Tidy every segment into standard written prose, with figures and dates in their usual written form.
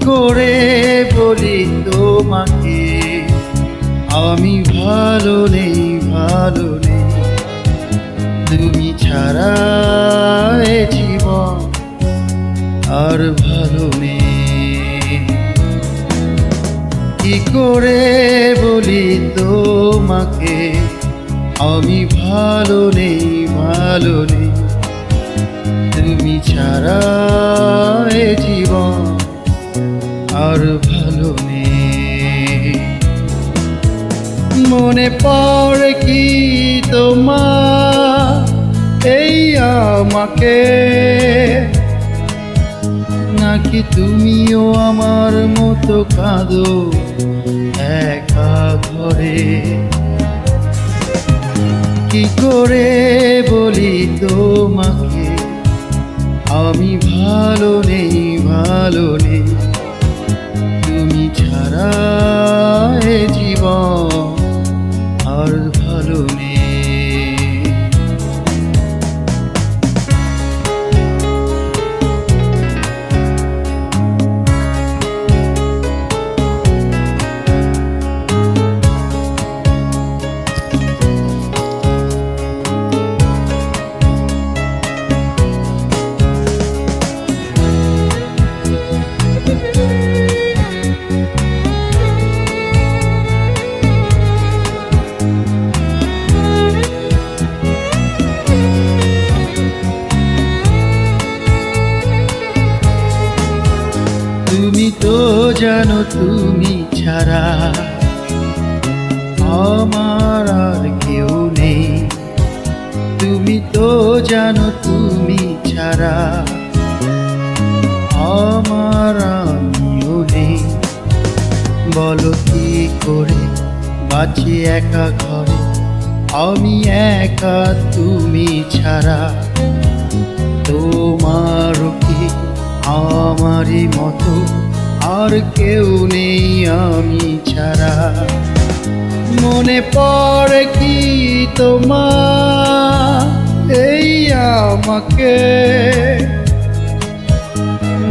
করে বলি তোমাকে আমি ভালো নেই, ভালো নেই, তুমি ছাড়া এ জীবন আর ভালো নেই। কি করে বলি তোমাকে আমি ভালো নেই, ভালো নেই, তুমি ছাড়া এ জীবন আর ভালো নেই। মনে পড়ে কি তোমার এই আমাকে, নাকি তুমিও আমার মতো কাঁদো একা ঘরে? কি করে বলি তোমাকে আমি ভালো নেই, ভালো নেই, তুমি ছাড়া এ জীবন আর ভালো নেই। তুমি তো জানো তুমি ছাড়া আমার আর কেউ নেই, তুমি তো জানো তুমি ছাড়া আমার আমিও নেই। বলো কি করে বাঁচি একা ঘরে আমি একা তুমি ছাড়া? তোমারও কি আমারই মতো আর কেউ নেই আমি ছাড়া? মনে পড়ে কি তোমার এই আমাকে,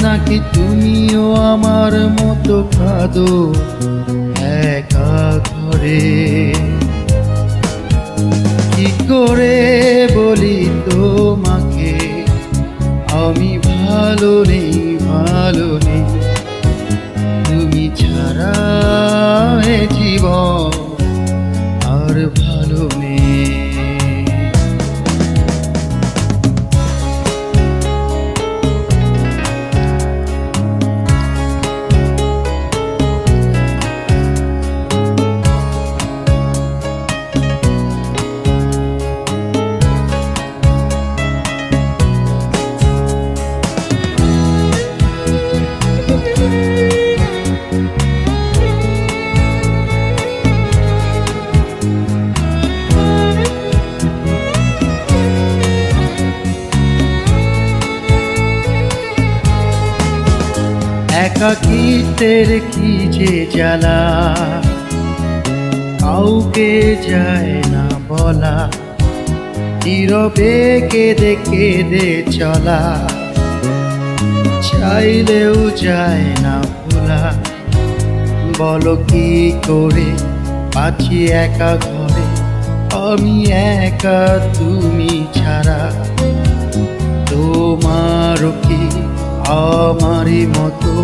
নাকি তুমিও আমার মতো কাঁদো একা ঘরে? কি করে বলি তোমাকে আমি ভালো নেই, ভালো নেই, তুমি ছাড়া এ জীবন আর ভালো নেই। একাকিত্বের কি যে জ্বালা কাউকে যায় না বলা, নীরবে কেঁদে কেঁদে চলা চাইলেও যায় না ভোলা। বলো কি করে বাঁচি একা ঘরে আমি একা তুমি ছাড়া? তোমারও কি আমারই মতো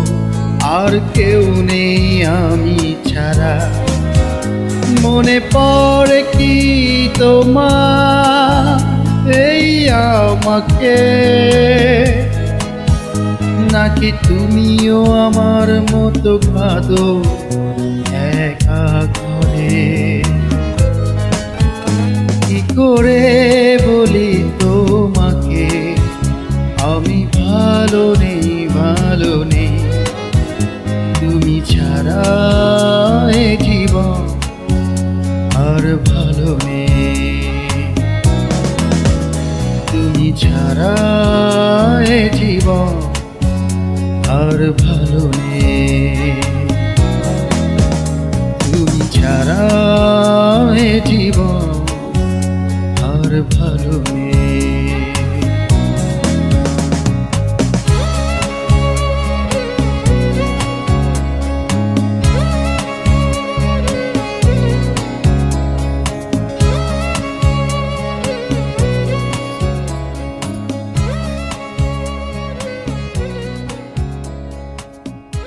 আর কেউ নেই আমি ছাড়া? মনে পড়ে কি তোমার এই আমাকে, নাকি তুমিও আমার মতো কাঁদো একা ঘরে? কি করে বলি তোমাকে আমি ভালো নেই, ভালো নেই, তুমি ছাড়া এ জীবন আর ভালো নেই, তুমি ছাড়া এ জীবন আর ভালো নেই, তুমি ছাড়া এ জীবন আর ভালো নেই।